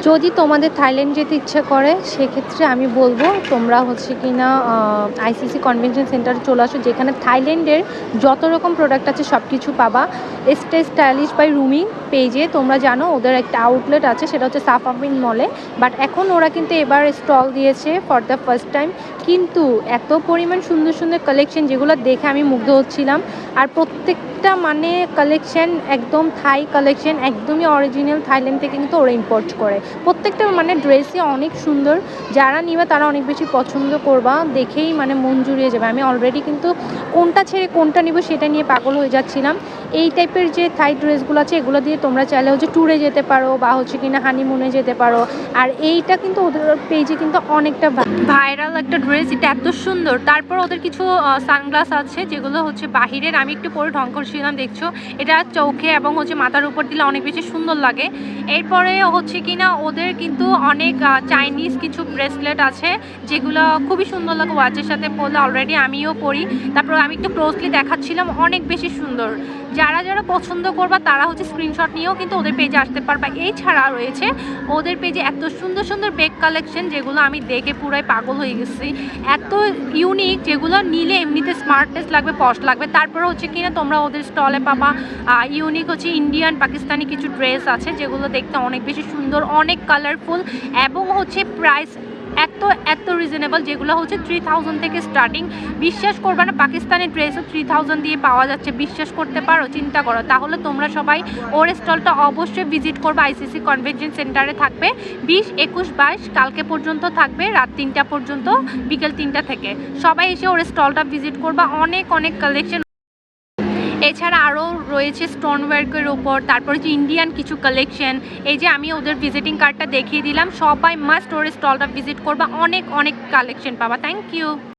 যদি তোমাদের থাইল্যান্ড যেতে ইচ্ছে করে সেক্ষেত্রে আমি বলবো তোমরা হচ্ছে কি না আইসিসি কনভেনশন সেন্টারে চলে আসো, যেখানে থাইল্যান্ডের যত রকম প্রোডাক্ট আছে সব কিছু পাবা। স্টে স্টাইলিশ বাই রুমি পেজে তোমরা জানো ওদের একটা আউটলেট আছে, সেটা হচ্ছে সাফাবিন মলে। বাট এখন ওরা কিন্তু এবার স্টল দিয়েছে ফর দ্য ফার্স্ট টাইম, কিন্তু এত পরিমাণ সুন্দর সুন্দর কালেকশন যেগুলো দেখে আমি মুগ্ধ হচ্ছিলাম। আর প্রত্যেকটা মানে কালেকশন একদম থাই কালেকশন, একদমই অরিজিনাল থাইল্যান্ড থেকে কিন্তু ওরা ইম্পোর্ট করে। প্রত্যেকটা মানে ড্রেসই অনেক সুন্দর, যারা নিবে তারা অনেক বেশি পছন্দ করবা, দেখেই মানে মন জুড়িয়ে যাবে। আমি অলরেডি কিন্তু কোনটা ছেড়ে কোনটা নিব সেটা নিয়ে পাগল হয়ে যাচ্ছিলাম। এই টাইপের যে থাই ড্রেসগুলো আছে এগুলো দিয়ে তোমরা চাইলে হচ্ছে ট্যুরে যেতে পারো বা হচ্ছে কিনা হানিমুনে যেতে পারো। আর এইটা কিন্তু ওদের পেজে কিন্তু অনেকটা ভাইরাল একটা ড্রেস, এটা এত সুন্দর। তারপর ওদের কিছু সানগ্লাস আছে যেগুলো হচ্ছে বাহিরের, আমি একটু পরে ঢং করছিলাম, দেখছো এটা চোখে এবং হচ্ছে মাথার উপর দিলে অনেক বেশি সুন্দর লাগে। এরপরে হচ্ছে কিনা ওদের কিন্তু অনেক চাইনিজ কিছু ব্রেসলেট আছে যেগুলো খুবই সুন্দর লাগে ওয়াচের সাথে পরলে, অলরেডি আমিও পরি। তারপর আমি একটু ক্লোজলি দেখাচ্ছিলাম, অনেক বেশি সুন্দর। যারা যারা পছন্দ করবা তারা হচ্ছে স্ক্রিনশট নিয়েও কিন্তু ওদের পেজে আসতে পারবা। এই ছাড়া রয়েছে ওদের পেজে এত সুন্দর সুন্দর বেগ কালেকশন যেগুলো আমি দেখে পুরাই পাগল হয়ে গেছি, এত ইউনিক, যেগুলো নিলে এমনিতে স্মার্টনেস লাগবে, পশ লাগবে। তারপরে হচ্ছে কিনা তোমরা ওদের স্টলে পাবা ইউনিক হচ্ছে ইন্ডিয়ান পাকিস্তানি কিছু ড্রেস আছে যেগুলো দেখতে অনেক বেশি সুন্দর, অনেক কালারফুল, এবং হচ্ছে প্রাইস এত এত রিজনেবল, যেগুলো হচ্ছে 3000 থেকে স্টার্টিং। বিশ্বাস করবে না, পাকিস্তানি ড্রেসও 3000 দিয়ে পাওয়া যাচ্ছে, বিশ্বাস করতে পারো? চিন্তা করো। তাহলে তোমরা সবাই ওর স্টলটা অবশ্যই ভিজিট করবে। আইসিসি কনভেনশন সেন্টারে থাকবে 20, 21, 22 কালকে পর্যন্ত থাকবে, রাত 3টা পর্যন্ত, বিকেল 3টা থেকে। সবাই এসে ওর স্টলটা ভিজিট করবা, অনেক অনেক কালেকশন। এছাড়া আরও রয়েছে স্টোন ওয়ার্কের ওপর, তারপর হচ্ছে ইন্ডিয়ান কিছু কালেকশন। এই যে আমি ওদের ভিজিটিং কার্ডটা দেখিয়ে দিলাম, সবাই মাস্ট ওর স্টলটা ভিজিট করবা, অনেক অনেক কালেকশন পাবা। Thank you.